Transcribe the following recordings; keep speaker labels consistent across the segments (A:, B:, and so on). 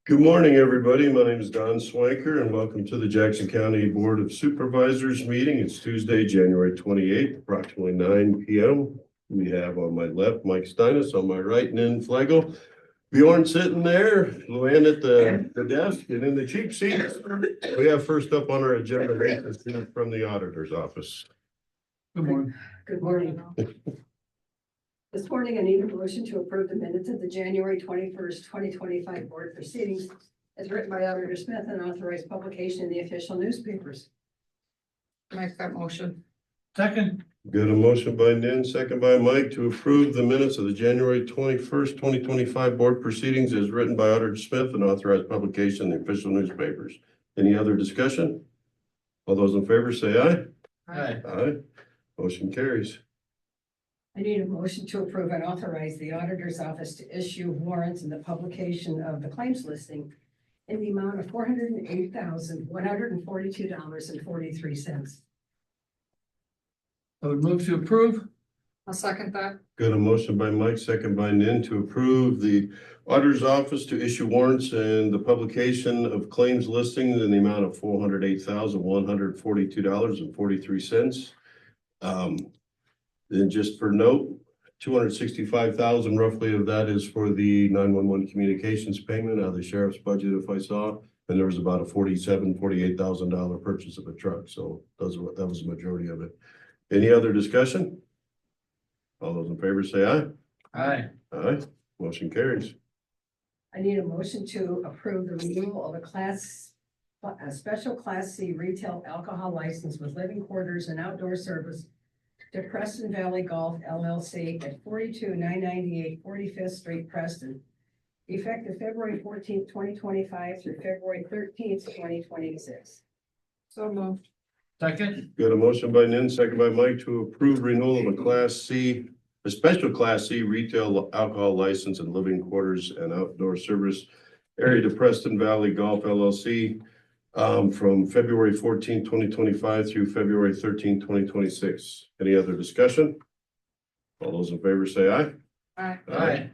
A: Good morning, everybody. My name is Don Swanker and welcome to the Jackson County Board of Supervisors meeting. It's Tuesday, January 28th, approximately 9 p.m. We have on my left, Mike Steinis, on my right, Nan Flagel. Bjorn sitting there, Luann at the desk, and in the cheap seats. We have first up on our agenda from the auditor's office.
B: Good morning.
C: Good morning. This morning, I need a motion to approve the minutes of the January 21st, 2025 board proceedings as written by Auditor Smith and authorized publication in the official newspapers.
B: Make that motion. Second.
A: Got a motion by Nan, second by Mike to approve the minutes of the January 21st, 2025 board proceedings as written by Auditor Smith and authorized publication in the official newspapers. Any other discussion? All those in favor say aye.
B: Aye.
A: Aye. Motion carries.
C: I need a motion to approve and authorize the auditor's office to issue warrants in the publication of the claims listing in the amount of $408,142.43.
B: I would move to approve. I'll second that.
A: Got a motion by Mike, second by Nan to approve the auditor's office to issue warrants and the publication of claims listings in the amount of $408,142.43. Then just for note, 265,000 roughly of that is for the 911 communications payment out of the sheriff's budget, if I saw. And there was about a $48,000 purchase of a truck. So that was the majority of it. Any other discussion? All those in favor say aye.
B: Aye.
A: Aye. Motion carries.
C: I need a motion to approve the renewal of a special Class C retail alcohol license with living quarters and outdoor service to Preston Valley Golf LLC at 42998 45th Street, Preston, effective February 14th, 2025 through February 13th, 2026.
B: So moved. Second.
A: Got a motion by Nan, second by Mike to approve renewal of a special Class C retail alcohol license and living quarters and outdoor service area to Preston Valley Golf LLC from February 14, 2025 through February 13, 2026. Any other discussion? All those in favor say aye.
B: Aye.
A: Aye.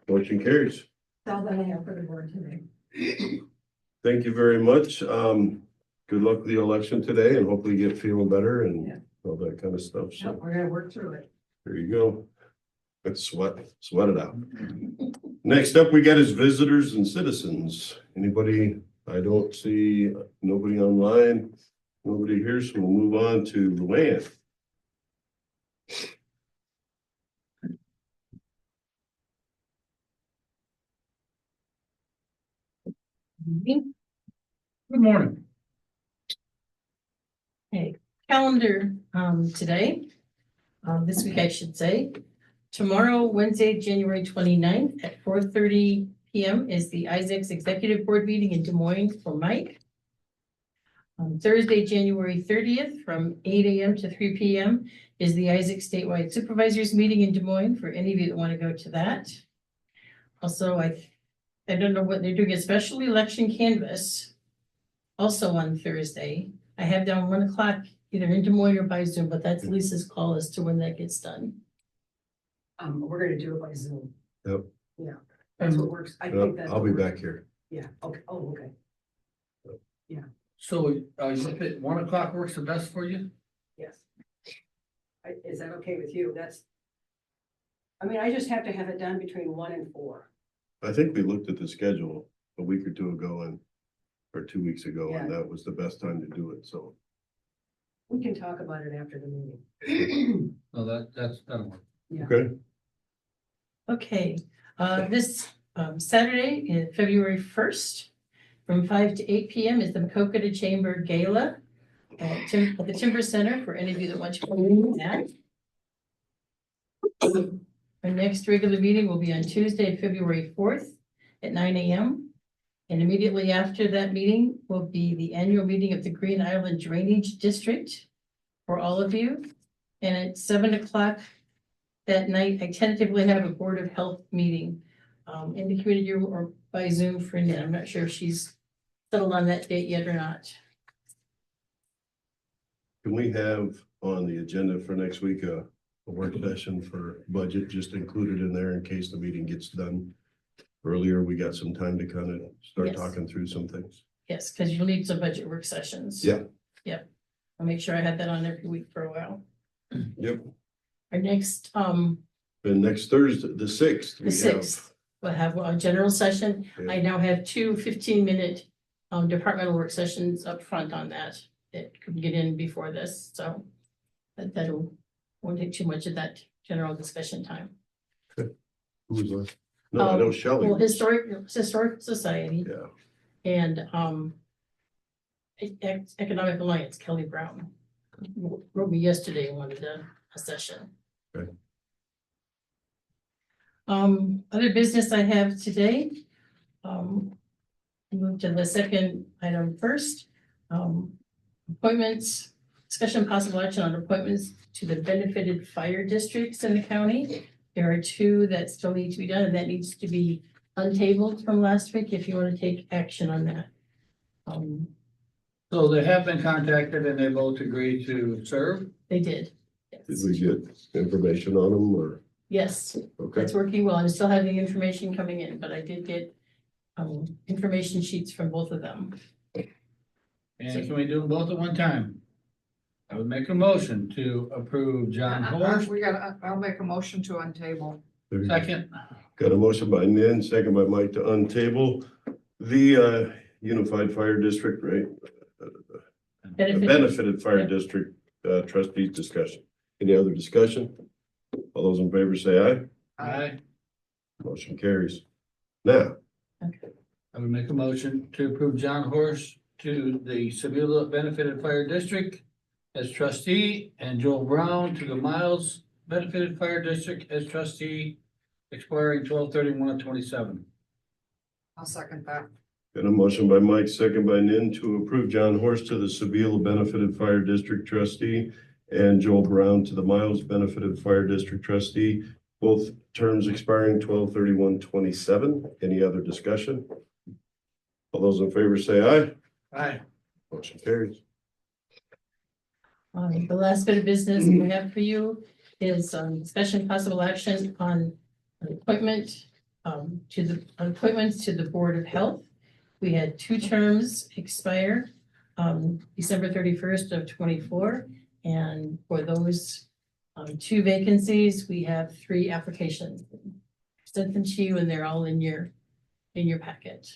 A: Motion carries.
C: That's all that I have for the board today.
A: Thank you very much. Good luck with the election today and hopefully you get feeling better and all that kind of stuff.
C: Yep,
A: So
C: we're gonna work through it.
A: there you go. Let's sweat it out. Next up, we got is visitors and citizens. Anybody? I don't see nobody online, nobody here, so we'll move on to Luann.
B: Good morning.
D: Okay, calendar today, this week I should say. Tomorrow, Wednesday, January 29th at 4:30 p.m. is the Isaac's Executive Board meeting in Des Moines for Mike. On Thursday, January 30th from 8 a.m. to 3 p.m. is the Isaac Statewide Supervisors meeting in Des Moines for any of you that want to go to that. Also, I don't know what they're doing, a special election canvass also on Thursday. I have down 1 o'clock either in Des Moines or by Zoom, but that's Lisa's call as to when that gets done.
C: We're gonna do it by Zoom.
A: Yep.
C: Yeah, that's what works. I think that's.
A: I'll be
C: what works.
A: back here.
C: Yeah, okay, oh, okay.
B: So, you think 1 o'clock works the best for you?
C: Yes. Is that okay with you? I mean, I just have to have it done between 1 and 4.
A: I think we looked at the schedule a week or two ago or 2 weeks ago, and
C: Yeah.
A: that was the best time to do it, so.
C: We can talk about it after the meeting.
B: No, that'll work.
A: Okay,
D: Okay, this Saturday, February 1st, from 5 to 8 p.m. is the Macokota Chamber Gala at the Timber Center for any of you that want to come to that. Our next regular meeting will be on Tuesday, February 4th at 9 a.m. And immediately after that meeting will be the annual meeting of the Green Island Drainage District for all of you. And at 7 o'clock that night, I tentatively have a Board of Health meeting in the community room or by Zoom for Nan. I'm not sure if she's settled on that date yet or not.
A: can we have on the agenda for next week a work session for budget just included in there in case the meeting gets done earlier, we got some time to kind of start
D: Yes.
A: talking through some things.
D: Yes, because you'll need some budget work sessions.
A: Yeah.
D: Yep. I'll make sure I have that on every week for a while.
A: Yep.
D: Our next,
A: And next Thursday, the sixth.
D: the sixth, we'll have a general session.
A: Yeah.
D: I now have two 15-minute departmental work sessions up front on that could get in before this, so that'll won't take too much of that general discussion time.
A: Who was that? No, I know Shelley.
D: Well, historic society
A: Yeah,
D: and Economic Alliance, Kelly Brown wrote me yesterday and wanted a session.
A: Okay.
D: Other business I have today, move to the second item first. Appointments, discussion possible action on appointments to the benefited fire districts in the county. There are two that still need to be done, and that needs to be untabled from last week if you want to take action on that.
B: So they have been contacted and they both agreed to serve.
D: They did.
A: did
D: Yes.
A: we get information on them or,
D: Yes,
A: okay,
D: that's working well. I'm still having information coming in, but I did get information sheets from both of them.
B: And can we do them both at one time? I would make a motion to approve John Horst.
E: I'll make a motion to untable.
B: Second,
A: got a motion by Nan, second by Mike to untable the Unified Fire District, right? The benefited fire
D: Yeah.
A: district trustees discussion. Any other discussion? All those in favor say aye.
B: I
A: Motion carries. Now,
B: would make a motion to approve John Horst to the Sevilla Benefited Fire District as trustee and Joel Brown to the Miles Benefited Fire District as trustee, expiring 12/31/27.
E: I'll second that.
A: got a motion by Mike, second by Nin to approve John Horst to the Sevilla Benefited Fire District trustee and Joel Brown to the Miles Benefited Fire District trustee, both terms expiring 12/31/27. Any other discussion? All those in favor say aye.
B: Aye.
A: Motion carries.
D: The last bit of business we have for you is discussion possible action on an appointment appointments to the Board of Health. We had two terms expire December 31st of 24, and for those two vacancies, we have 3 applications. Sent them to you, and they're all in your packet.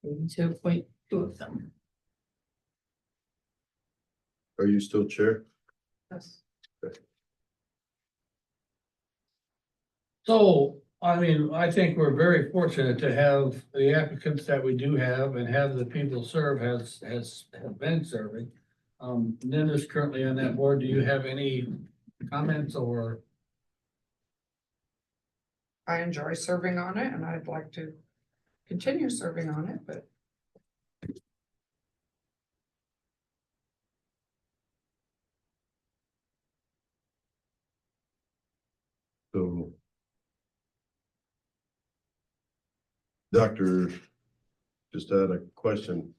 D: We need to appoint 2 of them.
A: Are you still chair?
E: Yes.
B: So, I mean, I think we're very fortunate to have the applicants that we do have and have the people serve have been serving. Linda's currently on that board. Do you have any comments or?
E: I enjoy serving on it and I'd like to continue serving on it, but
A: So. Doctor, just had a question.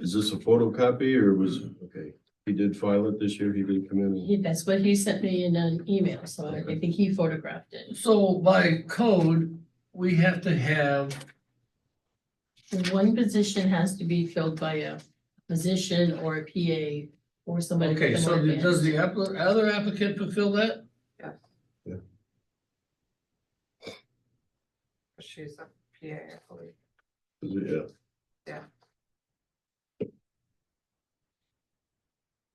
A: Is this a photocopy or was, okay, he did file it this year, he did come in?
D: That's what he sent me in an email, so I think he photographed it.
B: So by code, we have to have,
D: One position has to be filled by a physician or a PA or somebody.
B: okay,
D: with
B: so
D: more
B: does the
D: advanced-
B: other applicant fulfill that?
E: she's a PA, I believe.
A: Yeah.
E: Yeah.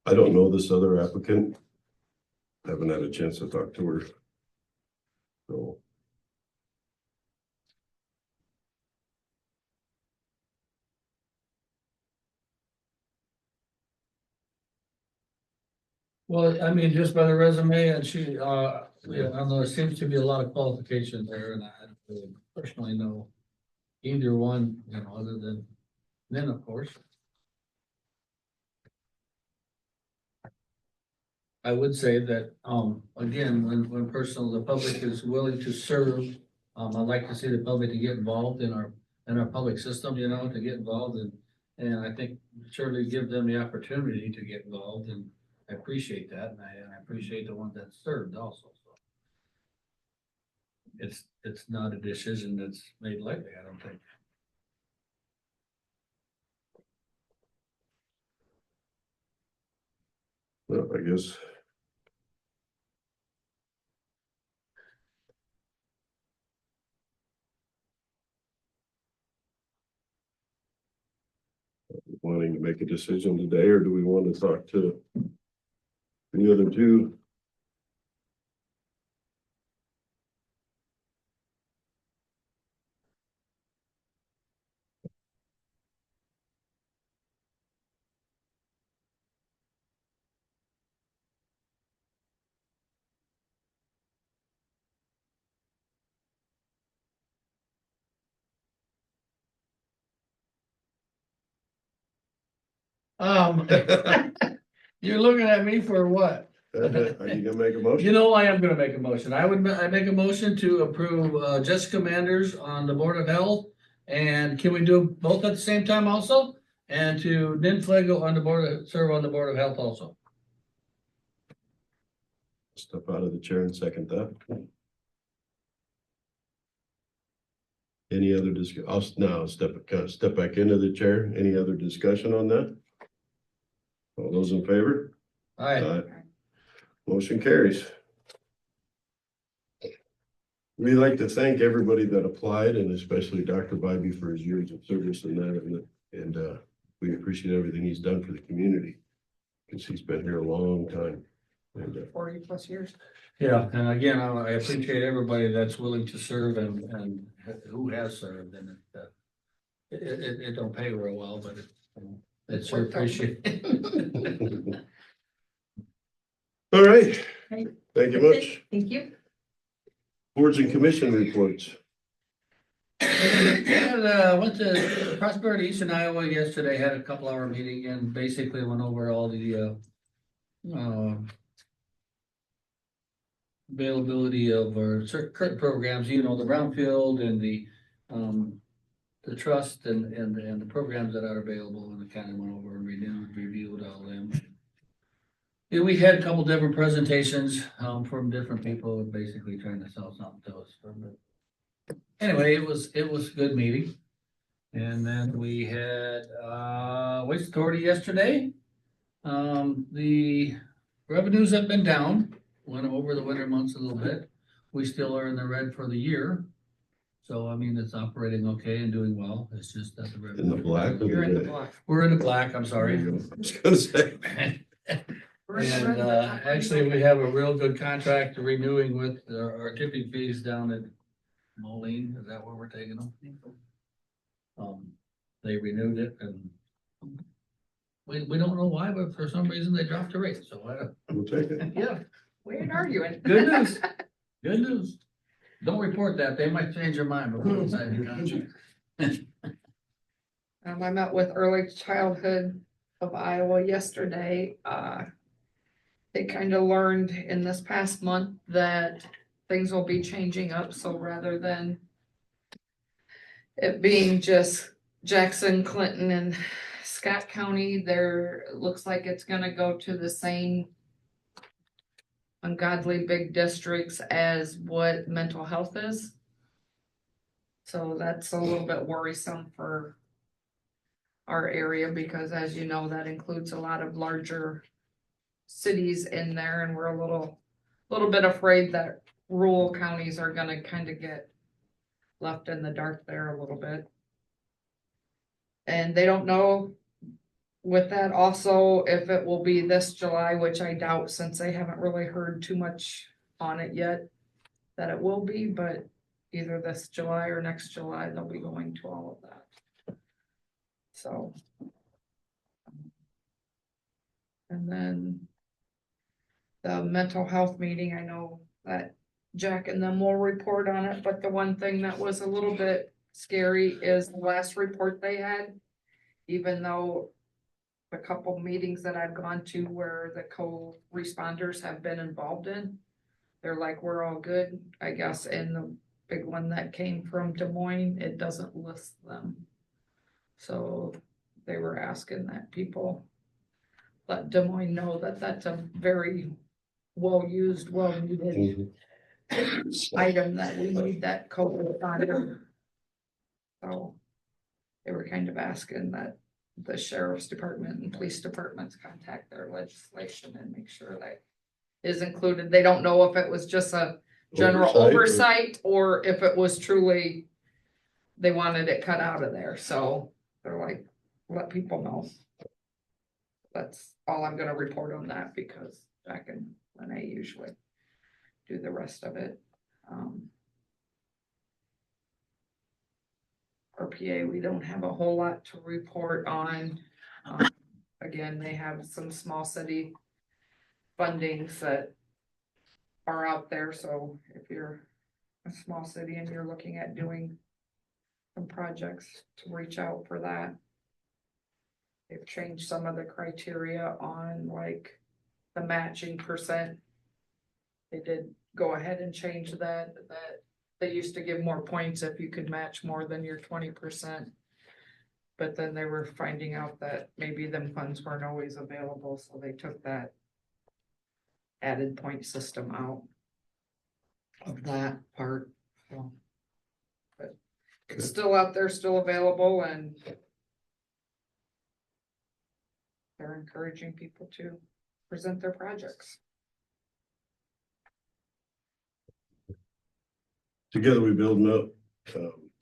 A: I don't know this other applicant. Haven't had a chance to talk to her. So.
B: Well, I mean, just by the resume and she, yeah, I don't know, there seems to be a lot of qualifications there and I don't really personally know either one, you know, other than then, of course. I would say that, again, when the public is willing to serve, I'd like to see the public to get involved in our public system, you know, to get involved and I think surely give them the opportunity to get involved and I appreciate that and I appreciate the one that served also, so. it's not a decision that's made lightly, I don't think.
A: Well, I guess. Wanting to make a decision today, or do we want to talk to the other two?
B: You're looking at me for what?
A: Are you gonna make a
B: You
A: motion?
B: know, I am gonna make a motion. I make a motion to approve Jessica Manders on the Board of Health. And can we do both at the same time also? And to Nin Flego on the serve on the Board of Health also.
A: Step out of the chair and second that. Any other I'll now step back into the chair. Any other discussion on that? All those in favor?
B: Aye.
A: Motion carries. We'd like to thank everybody that applied, and especially Dr. Bybee for his years of service in that, and we appreciate everything he's done for the community. Because he's been here a long time. And
E: 40+ years.
B: Yeah, and again, I appreciate everybody that's willing to serve and who has served, and it don't pay real well, but it's sure appreciated.
A: all right,
D: Okay.
A: thank you much.
D: Thank you.
A: Boards and commission reports.
B: And went to Prosperity Eastern Iowa yesterday, had a couple hour meeting and basically went over all the availability of our current programs, you know, the brownfield and the trust and the programs that are available, and the county went over and reviewed all them. Yeah, we had a couple different presentations from different people basically trying to sell something to us. Anyway, it was a good meeting. And then we had Waste Authority yesterday. The revenues have been down, went over the winter months a little bit. We still are in the red for the year. So I mean, it's operating okay and doing well. It's just that the revenue.
A: In the black.
E: You're in the black.
B: We're in the black, I'm sorry.
A: I was gonna say.
B: And actually, we have a real good contract renewing with our tipping fees down at Moline. Is that where we're taking them? They renewed it, and we don't know why, but for some reason they dropped the rate, so
A: We'll take it.
B: yeah,
E: We ain't arguing.
B: good news. Good news. Don't report that. They might change their mind before we sign the contract.
E: I met with Early Childhood of Iowa yesterday. They kind of learned in this past month that things will be changing up, so rather than it being just Jackson, Clinton, and Scott County, it looks like it's gonna go to the same ungodly big districts as what mental health is. So that's a little bit worrisome for our area, because as you know, that includes a lot of larger cities in there, and we're a little bit afraid that rural counties are gonna kind of get left in the dark there a little bit. And they don't know with that also if it will be this July, which I doubt, since they haven't really heard too much on it yet, that it will be, but either this July or next July, they'll be going to all of that. So. And then the mental health meeting, I know that Jack and them will report on it, but the one thing that was a little bit scary is the last report they had. Even though a couple meetings that I've gone to where the co-responders have been involved in, they're like, we're all good. I guess in the big one that came from Des Moines, it doesn't list them. So they were asking that people let Des Moines know that that's a very well-used, well-needed item that we need that code on. So they were kind of asking that the sheriff's department and police departments contact their legislation and make sure that is included. They don't know if it was just a general oversight or if it was truly they wanted it cut out of there. So they're like, let people know. That's all I'm gonna report on that because Jack and Renee usually do the rest of it. RPA, we don't have a whole lot to report on. Again, they have some small city fundings that are out there, so if you're a small city and you're looking at doing some projects, to reach out for that. They've changed some of the criteria on like the matching percent. They did go ahead and change that they used to give more points if you could match more than your 20%. But then they were finding out that maybe them funds weren't always available, so they took that added point system out of that part. So, but it's still out there, still available, and they're encouraging people to present their projects.
A: Together We Build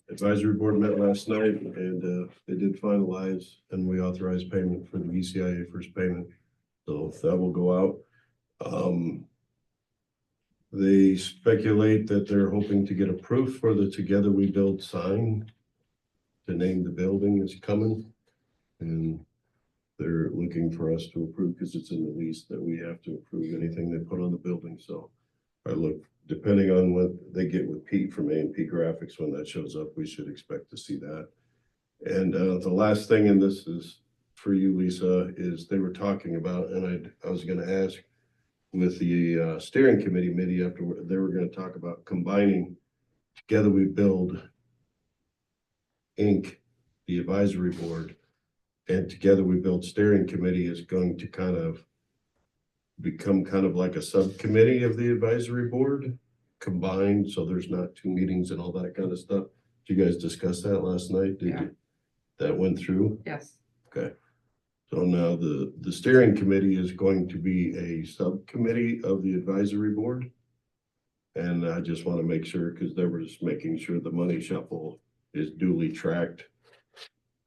A: advisory board met last night and they did finalize and we authorized payment for the ECIA first payment. So that will go out. They speculate that they're hoping to get a proof for the Together We Build sign to name the building is coming. And they're looking for us to approve because it's in the lease that we have to approve anything they put on the building. So I look, depending on what they get with Pete from A&P Graphics, when that shows up, we should expect to see that. And the last thing, and this is for you, Lisa, is they were talking about, and I was going to ask with the steering committee meeting after they were going to talk about combining Together We Build Inc., the advisory board, and Together We Build steering committee is going to kind of become kind of like a subcommittee of the advisory board combined. So there's not two meetings and all that kind of stuff. Did you guys discuss that last night? Did you? That went through?
E: Yes.
A: Okay. So now the steering committee is going to be a subcommittee of the advisory board. And I just want to make sure, because they were just making sure the money shuffle is duly tracked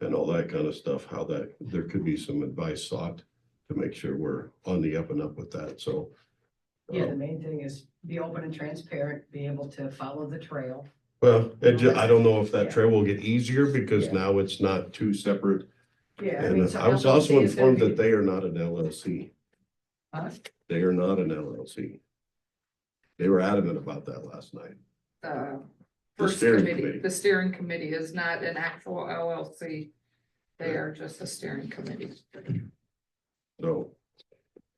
A: and all that kind of stuff, how that there could be some advice sought to make sure we're on the up and up with that. So
C: Yeah, the main thing is be open and transparent, be able to follow the trail.
A: well, I don't know if that trail will get easier because
C: Yeah.
A: now it's not two separate.
C: Yeah.
A: And
C: so
A: I was also
C: LLC is gonna
A: informed
C: be-
A: that they are not an LLC.
C: Huh?
A: They are not an LLC. They were adamant about that last night.
E: The
A: The
E: first
A: steering
E: committee,
A: committee.
E: the steering committee is not an actual LLC. They are just a steering committee.
A: So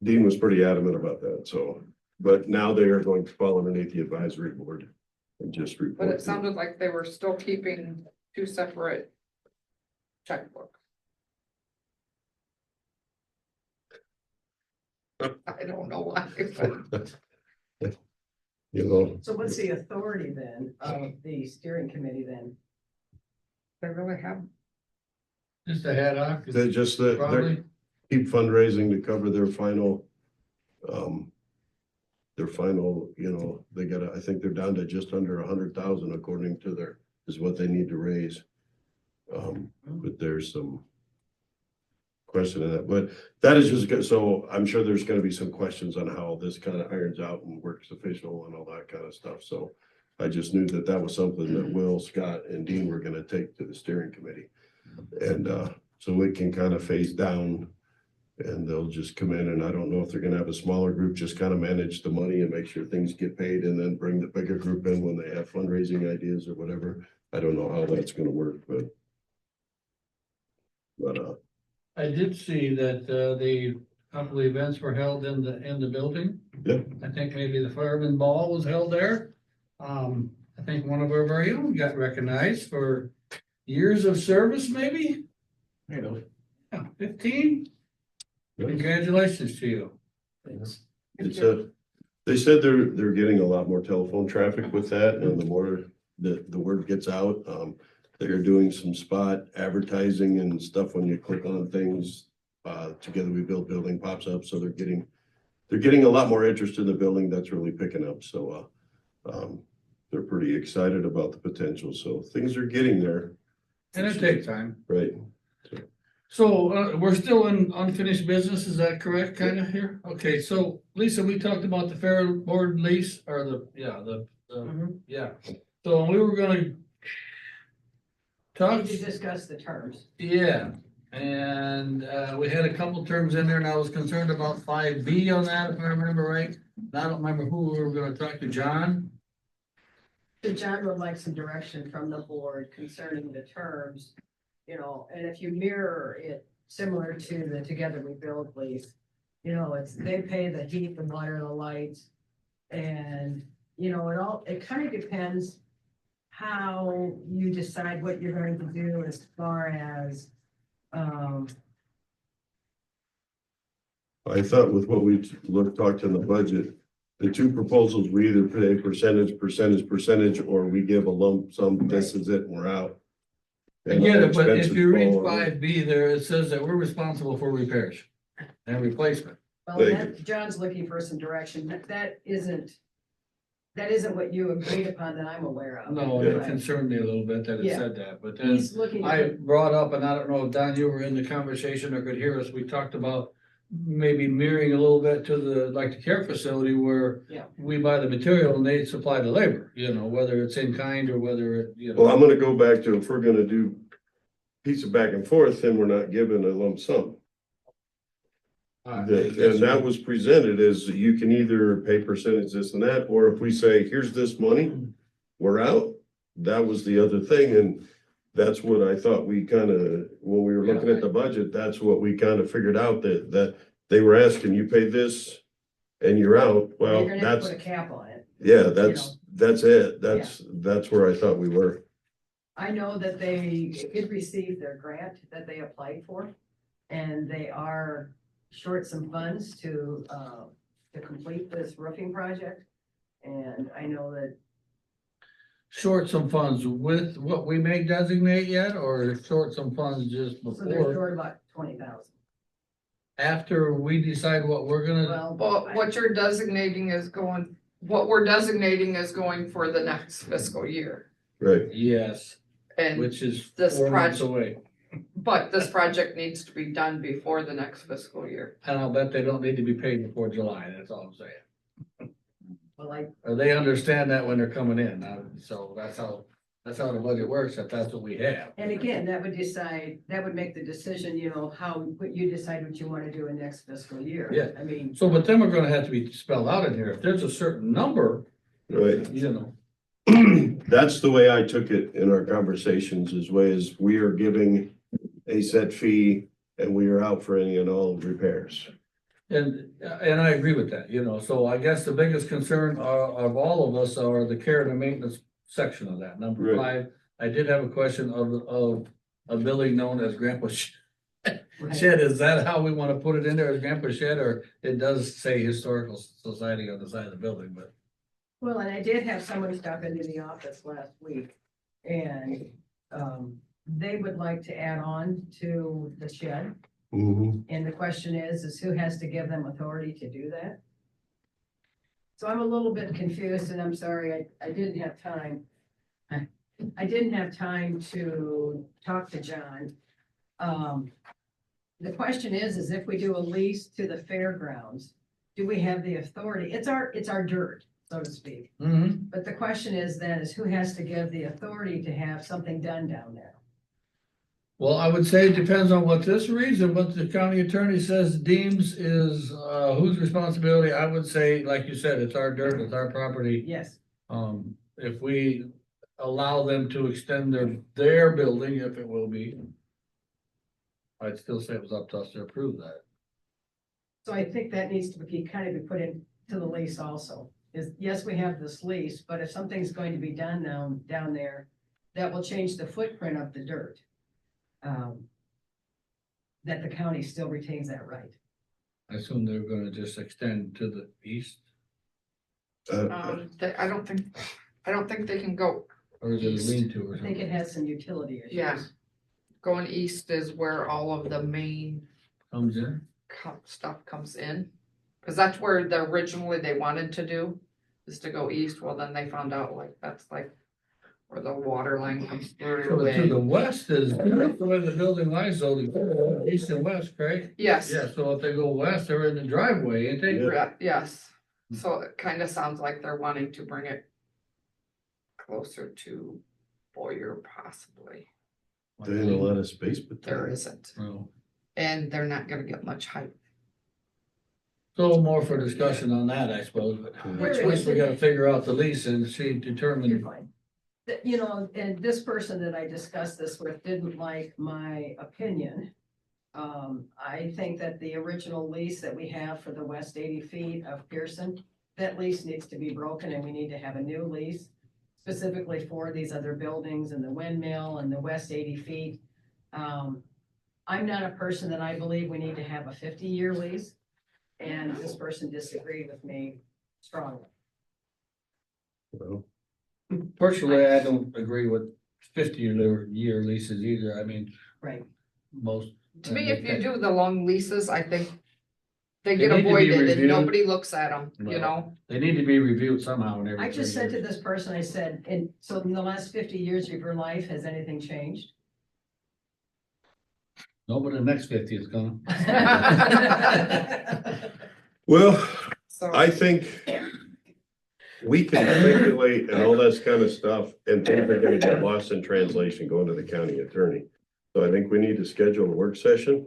A: Dean was pretty adamant about that. So, but now they are going to fall underneath the advisory board and just report.
E: But it
A: to-
E: sounded like they were still keeping two separate checkbooks. I don't know why. but
A: You know,
C: So what's the authority then of the steering committee then?
E: They really have,
B: Just a head off.
A: they just, they're
B: Probably.
A: keep fundraising to cover their final, they got, I think they're down to just under 100,000 according to their, is what they need to raise. But there's some question in that, but that is just good. So I'm sure there's gonna be some questions on how this kind of irons out and works official and all that kind of stuff. So I just knew that that was something that Will, Scott, and Dean were gonna take to the steering committee. And so it can kind of phase down and they'll just come in, and I don't know if they're gonna have a smaller group, just kind of manage the money and make sure things get paid and then bring the bigger group in when they have fundraising ideas or whatever. I don't know how that's gonna work, but
B: I did see that the couple of events were held in the building.
A: yeah.
B: I think maybe the fireman ball was held there. I think one of our very own got recognized for years of service, maybe.
A: You know,
B: 15.
A: Yeah.
B: Congratulations to you.
A: it's a, They said they're getting a lot more telephone traffic with that, and the more the word gets out, they're doing some spot advertising and stuff when you click on things. Together We Build building pops up, so they're getting a lot more interest in the building. That's really picking up, so they're pretty excited about the potential, so things are getting there,
B: And it takes time.
A: right?
B: So, we're still in unfinished business, is that correct, kind of here? Okay, so Lisa, we talked about the fair board lease, or yeah. So we were gonna talk,
C: Need to discuss the terms.
B: yeah, and, we had a couple terms in there, and I was concerned about 5B on that, if I remember right. I don't remember who we were gonna talk to, John?
C: So John would like some direction from the board concerning the terms, and if you mirror it similar to the Together We Build lease, they pay the heat, the water, the lights. And, it kind of depends how you decide what you're going to do as far as,
A: I thought with what we talked in the budget, the two proposals, we either pay percentage, or we give a lump sum, this is it, and we're out.
B: I
A: And
B: get
A: all
B: it, but if
A: expenses
B: you read
A: fall on-
B: 5B there, it says that we're responsible for repairs and replacement.
C: well,
A: Thank
C: John's looking for some direction. That isn't what you agreed upon that I'm aware of.
B: No, it
C: Right.
B: concerned me a little bit that it
C: Yeah.
B: said that, but then
C: He's looking.
B: I brought up, and I don't know if Don, you were in the conversation or could hear us, we talked about maybe mirroring a little bit to the care facility where
C: Yeah.
B: we buy the material and they supply the labor, whether it's in kind or whether
A: Well, I'm gonna go back to, if we're gonna do piece of back and forth, then we're not giving a lump sum. And that was presented as you can either pay percentage this and that, or if we say, here's this money, we're out. That was the other thing, and that's what I thought we kind of, when we were looking at the budget, that's what we kind of figured out, that they were asking, you pay this and you're out. Well,
C: You're gonna have to
A: that's,
C: put a cap on it.
A: yeah, that's it. That's where I thought we were.
C: I know that they did receive their grant that they applied for, and they are short some funds to complete this roofing project. And I know that,
B: short some funds with what we may designate yet, or short some funds just
C: so they're
B: before,
C: short about 20,000.
B: after we decide what we're gonna,
C: Well,
E: But what you're designating is what we're designating is going for the next fiscal year.
A: Right.
B: yes,
E: And,
B: which is
E: this
B: 4 months
E: project-
B: away.
E: but this project needs to be done before the next fiscal year.
B: And I'll bet they don't need to be paid before July, that's all I'm saying.
C: well,
B: Or they understand that when they're coming in, so that's how the budget works, if that's what we have.
C: and again, that would make the decision, what you decide what you want to do in next fiscal year.
B: Yeah.
C: I mean,
B: So, but then we're gonna have to be spelled out in here, if there's a certain number,
A: Right. That's the way I took it in our conversations, as way as we are giving a set fee and we are out for any and all repairs.
B: And I agree with that, so I guess the biggest concern of all of us are the care and the maintenance section of that, number
A: Right.
B: 5. I did have a question of a building known as Grandpa
C: right.
B: Shed, is that how we wanna put it in there as Grandpa Shed, or it does say Historical Society on the side of the building, but.
C: Well, and I did have someone stop into the office last week, and they would like to add on to the shed. And the question is who has to give them authority to do that? So I'm a little bit confused, and I'm sorry, I didn't have time. I didn't have time to talk to John. The question is if we do a lease to the fairgrounds, do we have the authority? It's our dirt, so to speak. But the question is who has to give the authority to have something done down there?
B: Well, I would say it depends on what this reads and what the county attorney says deems is, whose responsibility. I would say, like you said, it's our dirt, it's our property.
C: Yes,
B: If we allow them to extend their building, if it will be, I'd still say it was up to us to approve that.
C: so I think that needs to be put into the lease also. Yes, we have this lease, but if something's going to be done down there, that will change the footprint of the dirt. That the county still retains that right.
B: I assume they're gonna just extend to the east.
E: I don't think they can go.
B: Or is it a lean to or
C: I think
B: something?
C: it has some utility issues.
E: Yeah. Going east is where all of the main
B: Comes in?
E: stuff comes in. Cause that's where originally they wanted to do, is to go east. Well, then they found out like, that's like where the water line comes
B: So
E: through.
B: to the
E: and-
B: west is, that's the way the building lies, though, the east and west, right?
E: Yes,
B: Yeah, so if they go west, they're in the driveway, ain't they?
E: yes. So it kinda sounds like they're wanting to bring it closer to Boyer possibly.
A: There ain't a lot of space, but
E: There isn't.
B: Oh.
E: And they're not gonna get much height.
B: So more for discussion on that, I suppose, but
C: There
B: which
C: is.
B: we gotta figure out the lease and see,
C: You're
B: determine.
C: fine. You know, and this person that I discussed this with didn't like my opinion. I think that the original lease that we have for the west 80 feet of Pearson, that lease needs to be broken and we need to have a new lease specifically for these other buildings and the windmill and the west 80 feet. I'm not a person that I believe we need to have a 50-year lease, and this person disagreed with me strongly.
A: Well,
B: Personally, I don't agree with 50-year leases either, I mean,
C: Right.
B: most.
E: To me, if you do the long leases, I think they
B: They
E: get
B: need to be
E: avoided and
B: reviewed.
E: nobody looks at them, you
B: No.
E: know?
B: They need to be reviewed somehow and every
C: I just
B: 3
C: said to
B: years.
C: this person, I said, and so in the last 50 years of your life, has anything changed?
B: No, but the next 50 is gonna.
A: well,
E: So,
A: I think we can speculate and all this kind of stuff, and things are gonna get lost in translation going to the county attorney. So I think we need to schedule a work session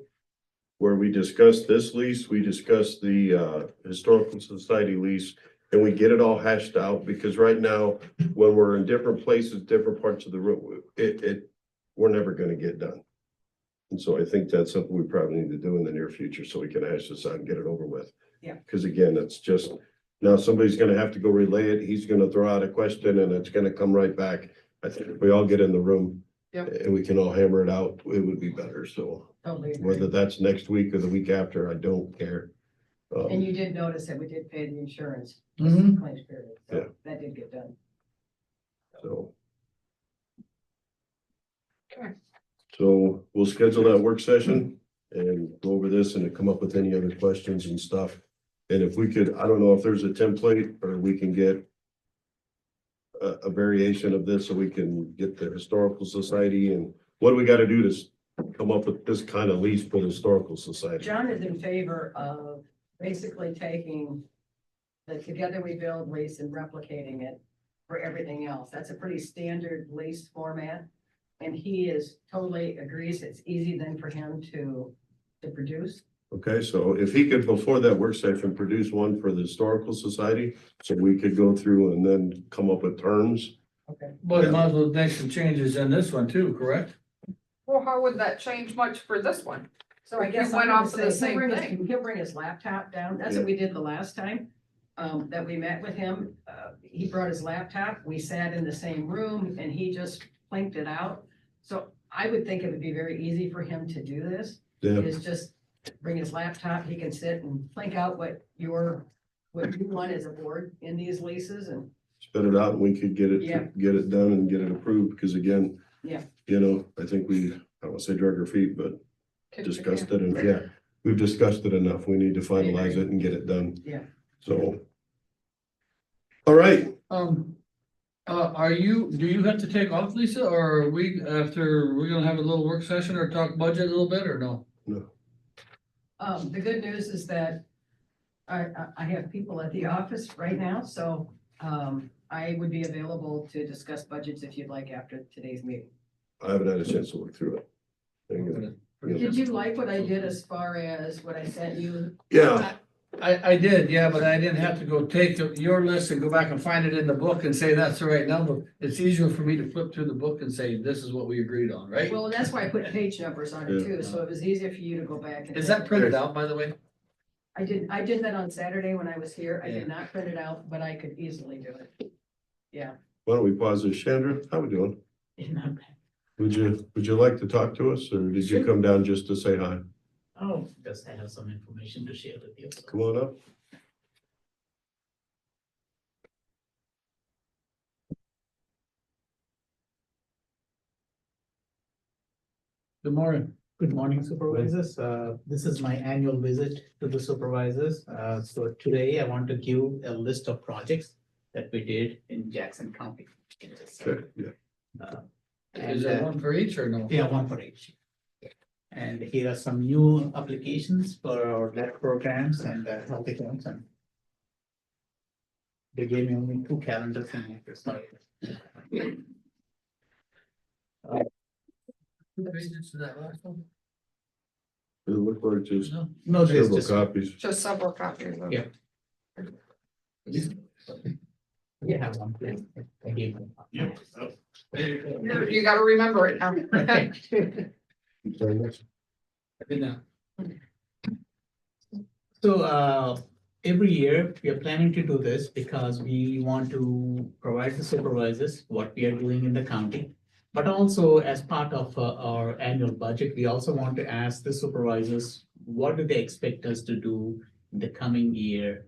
A: where we discuss this lease, we discuss the Historical Society lease, and we get it all hashed out, because right now, when we're in different places, different parts of the room, we're never gonna get done. And so I think that's something we probably need to do in the near future, so we can hash this out and get it over with.
C: Yeah.
A: Because again, it's just, now somebody's gonna have to go relay it, he's gonna throw out a question and it's gonna come right back. I think if we all get in the room.
E: Yep.
A: And we can all hammer it out, it would be better, so
C: Totally agree.
A: whether that's next week or the week after, I don't care.
C: And you did notice that we did pay the insurance.
B: Mhm.
C: Claims period,
A: Yeah.
C: so that did get done.
A: So.
E: Okay.
A: So we'll schedule that work session and go over this and come up with any other questions and stuff. And if we could, I don't know if there's a template or we can get a variation of this so we can get the Historical Society, and what do we gotta do to come up with this kind of lease for the Historical Society?
C: John is in favor of basically taking the Together We Build lease and replicating it for everything else. That's a pretty standard lease format. And he is totally agrees it's easy then for him to produce.
A: Okay, so if he could, before that work session, produce one for the Historical Society, so we could go through and then come up with terms.
C: Okay.
B: But might as well make some changes in this one too, correct?
E: well, how would that change much for this one?
C: So I
E: We
C: guess
E: went
C: I'm
E: off
C: gonna
E: of the
C: say,
E: same
C: he'll
E: thing.
C: bring his laptop down. That's what we did the last time. That we met with him. He brought his laptop. We sat in the same room and he just plinked it out. So I would think it would be very easy for him to do this.
A: Yeah,
C: Is just bring his laptop. He can sit and plink out what you want as a board in these leases and.
A: spit it out and we could get
C: Yeah.
A: it done and get it approved, because again.
C: Yeah.
A: You know, I think we, I don't want to say drug our feet, but
E: Kick the
A: discussed
E: can.
A: it, and yeah, we've discussed it enough. We need to finalize
C: agree.
A: it and get it done.
C: Yeah.
A: So. All right,
B: Do you have to take off, Lisa, or are we, we're gonna have a little work session or talk budget a little bit, or no?
C: The good news is that I have people at the office right now, so I would be available to discuss budgets if you'd like after today's meeting.
A: I haven't had a chance to look through it. Hang on.
C: Did you like what I did as far as what I sent you?
A: Yeah,
B: I did, yeah, but I didn't have to go take your list and go back and find it in the book and say that's the right number. It's easier for me to flip through the book and say, this is what we agreed on, right?
C: Well, that's why I put page numbers on it too, so it was easier for you to go back and.
B: Is that printed out, by the way?
C: I did that on Saturday when I was here. I
B: Yeah.
C: did not print it out, but I could easily do it. Yeah.
A: why don't we pause this? Chandra, how we doing?
D: Not bad.
A: Would you like to talk to us, or did you
D: Sure.
A: come down just to say hi?
D: Oh, because I have some information to share with you.
A: Come on up.
B: Good morning.
F: Good morning, supervisors. This is my annual visit to the supervisors. So today I want to give a list of projects that we did in Jackson County.
A: Okay, yeah.
B: Is there one for each or no?
F: Yeah, one for each. And here are some new applications for our LED programs and healthy homes, and they gave me only 2 calendars and sorry.
B: Two pages to that last one?
A: It looked like just
B: No?
F: No, there's
A: several
F: just.
A: copies.
E: Just several copies of.
F: Yeah. You have one, please. I gave them.
E: You gotta remember it now.
B: Good now.
F: So, every year, we are planning to do this because we want to provide the supervisors what we are doing in the county. But also, as part of our annual budget, we also want to ask the supervisors, what do they expect us to do in the coming year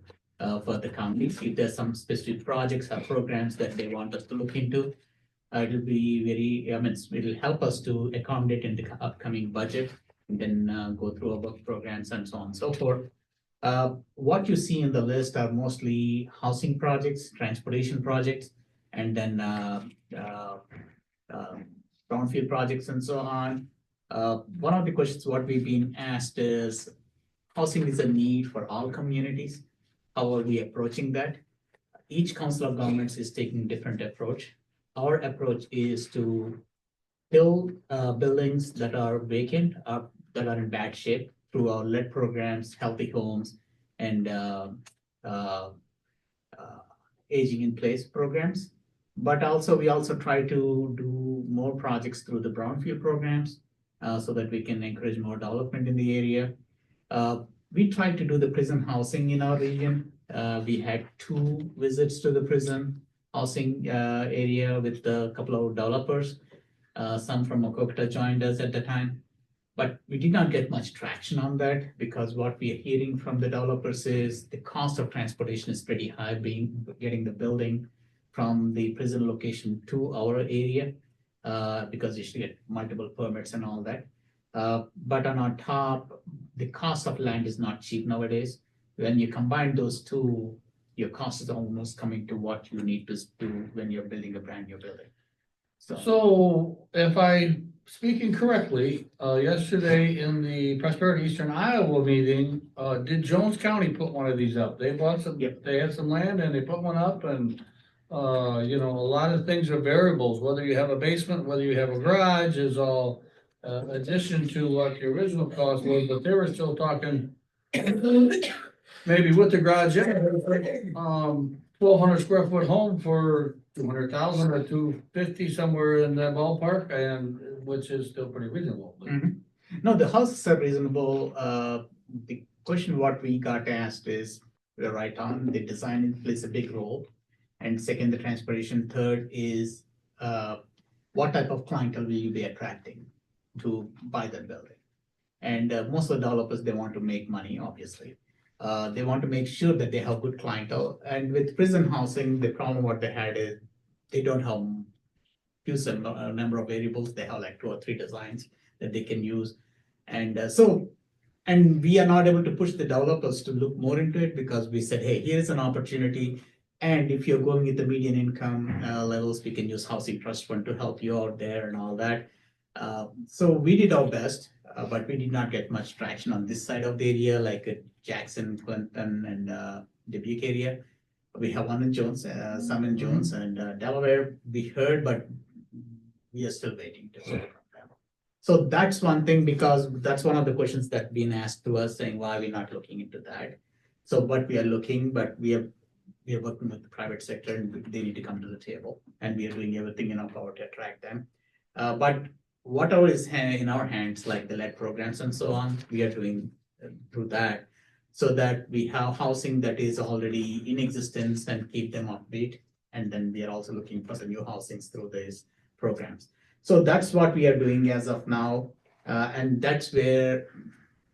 F: for the county? If there's some specific projects or programs that they want us to look into, it'll be very, it'll help us to accommodate in the upcoming budget, and then go through our work programs and so on and so forth. What you see in the list are mostly housing projects, transportation projects, and then brownfield projects and so on. One of the questions what we've been asked is, housing is a need for all communities. How are we approaching that? Each council of governments is taking a different approach. Our approach is to build buildings that are vacant, that are in bad shape through our LED programs, healthy homes, and aging in place programs. But also, we also try to do more projects through the brownfield programs so that we can encourage more development in the area. We tried to do the prison housing in our region. We had 2 visits to the prison housing area with a couple of developers. Some from Okokta joined us at the time. But we did not get much traction on that because what we are hearing from the developers is the cost of transportation is pretty high, getting the building from the prison location to our area because you should get multiple permits and all that. But on top, the cost of land is not cheap nowadays. When you combine those two, your cost is almost coming to what you need to do when you're building a brand new building.
B: So if I speaking correctly, yesterday in the Prosperity Eastern Iowa meeting, did Jones County put one of these up? They bought some,
F: Yep.
B: they had some land and they put one up and, a lot of things are variables, whether you have a basement, whether you have a garage is all addition to what the original cost was, but they were still talking maybe with the garage, 1,200 square foot home for 200,000 or 250 somewhere in that ballpark, and which is still pretty reasonable.
F: No, the houses are reasonable. The question what we got asked is, we're right on, the design plays a big role. And second, the transportation. Third is, what type of clientele will you be attracting to buy that building? And most of the developers, they want to make money, obviously. They want to make sure that they have good clientele. And with prison housing, the problem what they had is they don't have a number of variables. They have like 2 or 3 designs that they can use. And and we are not able to push the developers to look more into it because we said, hey, here's an opportunity. And if you're going with the median income levels, we can use Housing Trust Fund to help you out there and all that. So we did our best, but we did not get much traction on this side of the area, like Jackson, Clinton, and Dubuque area. We have one in Jones, some in Jones, and Delaware. We heard, but we are still waiting to hear from them. So that's one thing, because that's one of the questions that been asked to us, saying why we're not looking into that. So, but we are looking, but we are working with the private sector, and they need to come to the table, and we are doing everything in our power to attract them. But whatever is in our hands, like the LED programs and so on, we are doing through that, so that we have housing that is already in existence and keep them upbeat. And then we are also looking for the new housings through these programs. So that's what we are doing as of now. And that's where,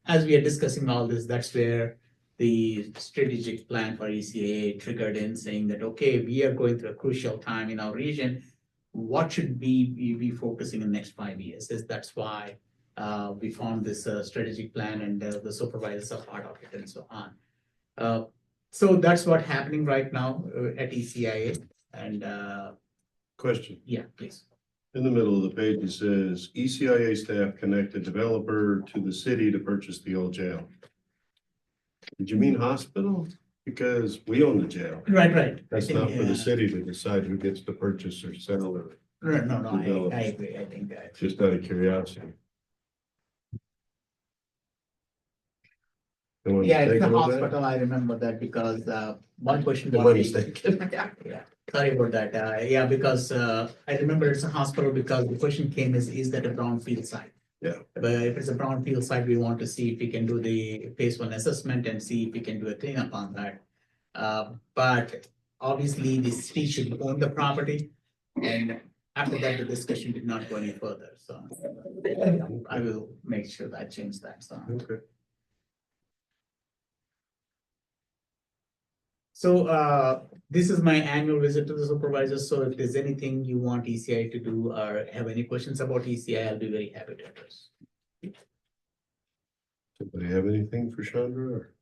F: as we are discussing all this, that's where the strategic plan for ECA triggered in, saying that, okay, we are going through a crucial time in our region. What should we be focusing in the next 5 years? That's why we formed this strategic plan and the supervisors are part of it and so on. So that's what's happening right now at ECIA. And
A: Question.
F: yeah, please.
A: In the middle of the page, it says ECIA staff connect a developer to the city to purchase the old jail. Did you mean hospital? Because we own the jail.
F: Right, right.
A: That's not for the city to decide who gets to purchase or sell or
F: No,
A: develop.
F: I agree. I think that.
A: Just out of curiosity. Am I
F: Yeah, it's the
A: mistaken on that?
F: hospital. I remember that because one question
A: Am I
F: was.
A: mistaken?
F: Yeah, sorry about that. Yeah, because I remember it's a hospital because the question came is that a brownfield site?
A: Yeah.
F: But if it's a brownfield site, we want to see if we can do the phase one assessment and see if we can do a cleanup on that. But obviously the city should own the property, and after that, the discussion did not go any further, so. I will make sure that I change that, so.
A: Okay.
F: So this is my annual visit to the supervisors, so if there's anything you want ECI to do or have any questions about ECI, I'll be very happy to address.
A: Somebody have anything for Chandra? Or?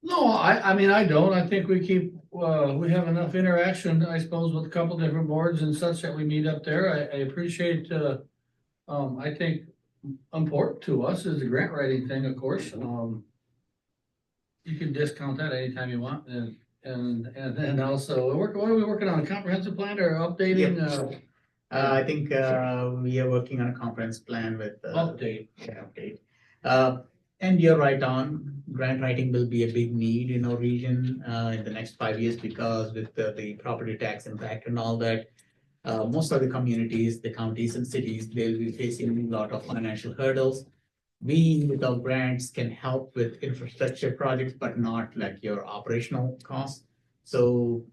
B: No, I mean, I don't. I think we keep, we have enough interaction, I suppose, with a couple different boards and such that we meet up there. I appreciate, I think important to us is the grant writing thing, of course. You can discount that anytime you want, and then also, what are we working on, a comprehensive plan or updating,
F: I think we are working on a conference plan with.
B: update?
F: Yeah, update. And you're right on, grant writing will be a big need in our region in the next 5 years because with the property tax impact and all that, most of the communities, the counties and cities, they'll be facing a lot of financial hurdles. We, with our grants, can help with infrastructure projects, but not like your operational costs. So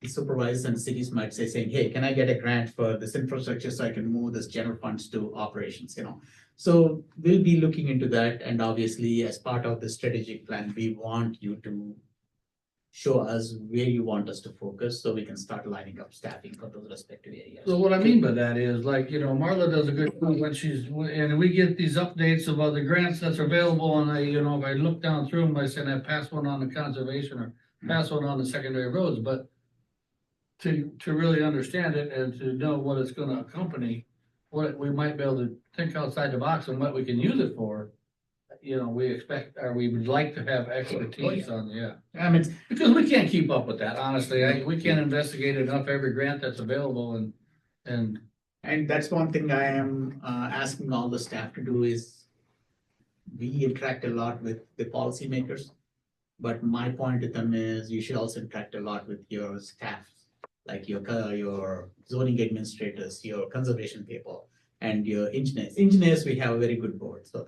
F: the supervisors and cities might say, saying, hey, can I get a grant for this infrastructure so I can move this general funds to operations, you know? So we'll be looking into that. And obviously, as part of the strategic plan, we want you to show us where you want us to focus so we can start lining up staffing for those respective areas.
B: So what I mean by that is, like, Marla does a good job when and we get these updates of other grants that's available, and if I look down through them, I said, I pass one on to conservation or pass one on to secondary roads, but to really understand it and to know what it's gonna accompany, what we might be able to think outside the box and what we can use it for, we expect, or we would like to have expertise on,
F: I mean,
B: because we can't keep up with that, honestly. We can't investigate enough every grant that's available and
F: that's one thing I am asking all the staff to do is we interact a lot with the policymakers, but my point to them is you should also interact a lot with your staff, like your zoning administrators, your conservation people, and your engineers. Engineers, we have a very good board, so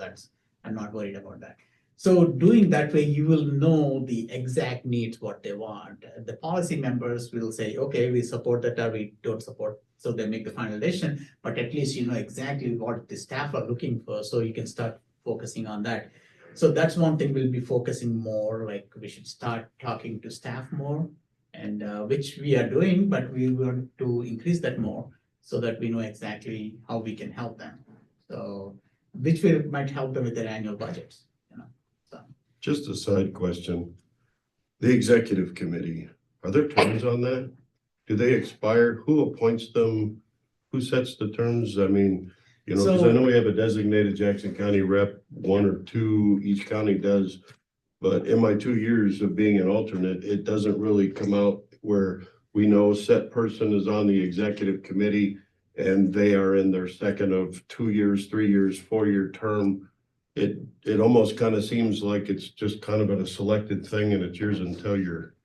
F: I'm not worried about that. So doing that way, you will know the exact needs, what they want. The policy members will say, okay, we support that or we don't support. So they make the final decision, but at least you know exactly what the staff are looking for. So you can start focusing on that. So that's one thing we'll be focusing more, like we should start talking to staff more, and which we are doing, but we want to increase that more so that we know exactly how we can help them. So which might help them with their annual budgets.
A: Just a side question. The executive committee, are there terms on that? Do they expire? Who appoints them? Who sets the terms? I mean, because I know we have a designated Jackson County rep, 1 or 2 each county does. But in my 2 years of being an alternate, it doesn't really come out where we know set person is on the executive committee and they are in their second of 2 years, 3 years, 4-year term. It almost kind of seems like it's just kind of a selected thing and it's yours until you're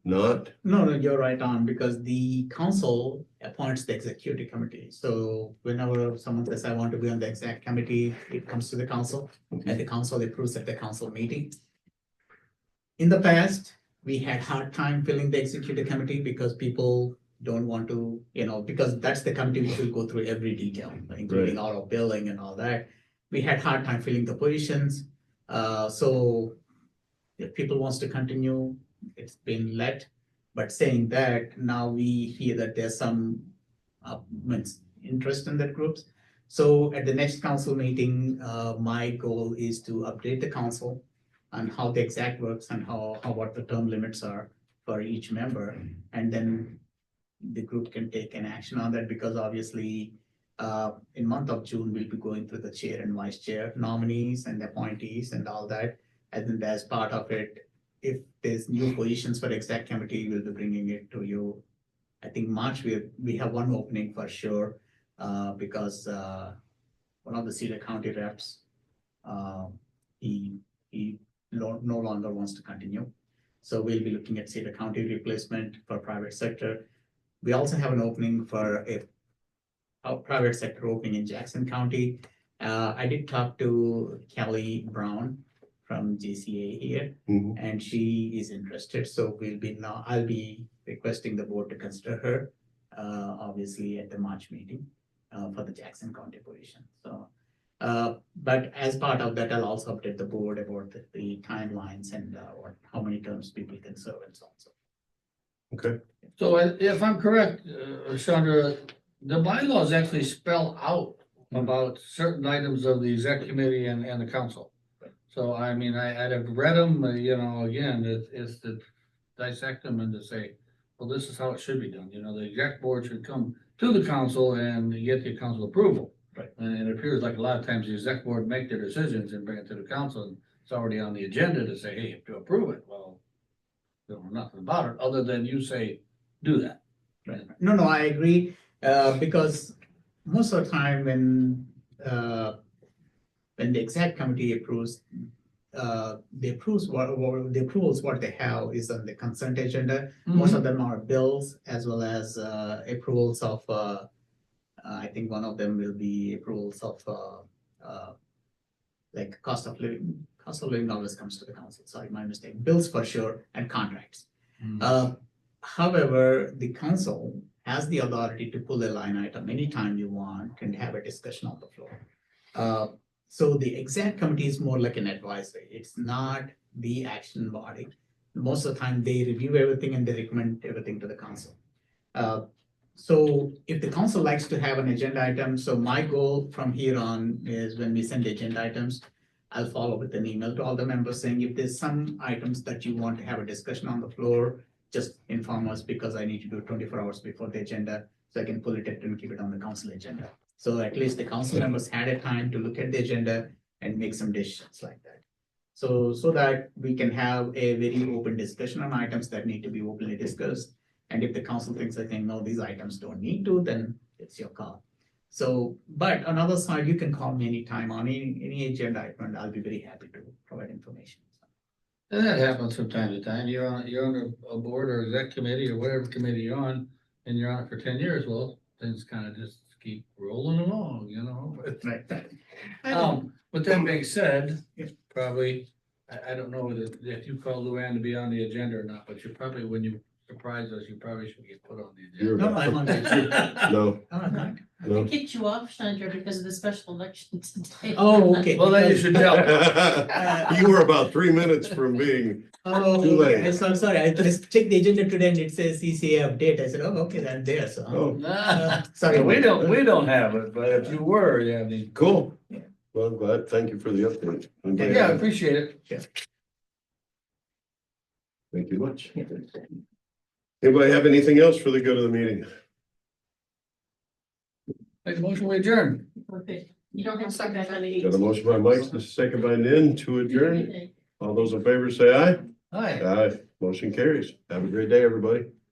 A: not.
F: No, you're right on, because the council appoints the executive committee. So whenever someone says, I want to be on the exec committee, it comes to the council and the council approves at the council meeting. In the past, we had hard time filling the executive committee because people don't want to, because that's the committee which will go through every detail, including all of billing and all that. We had hard time filling the positions. So if people wants to continue, it's been let. But saying that, now we hear that there's some interest in that groups. So at the next council meeting, my goal is to update the council on how the exact works and what the term limits are for each member. And then the group can take an action on that, because obviously, in month of June, we'll be going through the chair and vice chair nominees and appointees and all that. And then as part of it, if there's new positions for exec committee, we'll be bringing it to you. I think March, we have one opening for sure, because one of the Cedar County reps, he no longer wants to continue. So we'll be looking at Cedar County replacement for private sector. We also have an opening for a private sector opening in Jackson County. I did talk to Kelly Brown from JCA here,
A: Mhm.
F: and she is interested. So I'll be requesting the board to consider her, obviously at the March meeting, for the Jackson County position. So, but as part of that, I'll also update the board about the timelines and how many terms people can serve and so on. So.
A: Okay,
B: So if I'm correct, Chandra, the bylaws actually spell out about certain items of the exec committee and the council. So I mean, I'd have read them, again, it's to dissect them and to say, well, this is how it should be done. The exec board should come to the council and get the council approval.
F: Right.
B: And it appears like a lot of times the exec board make their decisions and bring it to the council, and it's already on the agenda to say, hey, to approve it. Well, don't know nothing about it, other than you say, do that.
F: Right. No, I agree, because most of the time when the exec committee approves, the approvals what they have is on the consent agenda. Most of them are bills as well as approvals of, I think one of them will be approvals of like cost of living. Cost of living always comes to the council, sorry, my mistake. Bills for sure, and contracts. However, the council has the authority to pull a line item anytime you want and have a discussion on the floor. So the exec committee is more like an advisory. It's not the action body. Most of the time, they review everything and they recommend everything to the council. So if the council likes to have an agenda item, so my goal from here on is when we send agenda items, I'll follow with an email to all the members saying if there's some items that you want to have a discussion on the floor, just inform us, because I need to do 24 hours before the agenda so I can pull it and keep it on the council agenda. So at least the council members had a time to look at the agenda and make some decisions like that. So that we can have a very open discussion on items that need to be openly discussed. And if the council thinks that no, these items don't need to, then it's your call. So, but on the other side, you can call me anytime on any agenda item, and I'll be very happy to provide information.
B: And that happens from time to time. You're on a board or exec committee or whatever committee you're on, and you're on it for 10 years. Well, things kind of just keep rolling along, But,
F: Right.
B: with that being said, probably, I don't know if you call Luann to be on the agenda or not, but you probably, when you surprise us, you probably should get put on the agenda.
F: No, I'm on the
A: no,
F: I'm not.
D: I
A: no.
D: kicked you off, Chandra, because of the special election today.
F: Oh, okay.
B: Well, then you should tell.
A: You were about 3 minutes from being,
F: Oh,
A: Too late.
F: okay. I'm sorry. I just checked the agenda today and it says CCA update. I said, oh, okay, I'm there. So,
A: oh,
B: Nah,
F: sorry.
B: we don't have it, but if you were, yeah,
A: cool.
F: Yeah.
A: Well, I'm glad. Thank you for the update.
B: yeah, I appreciate it.
A: Thank you much. Anybody have anything else for the good of the meeting?
B: Make a motion, we adjourn.
D: Okay. You don't have to come back on the
A: Got a motion by Mike, second by Nin to adjourn.
D: 18th.
A: All those in favor say aye.
B: Hi.
A: Aye. Motion carries. Have a great day, everybody.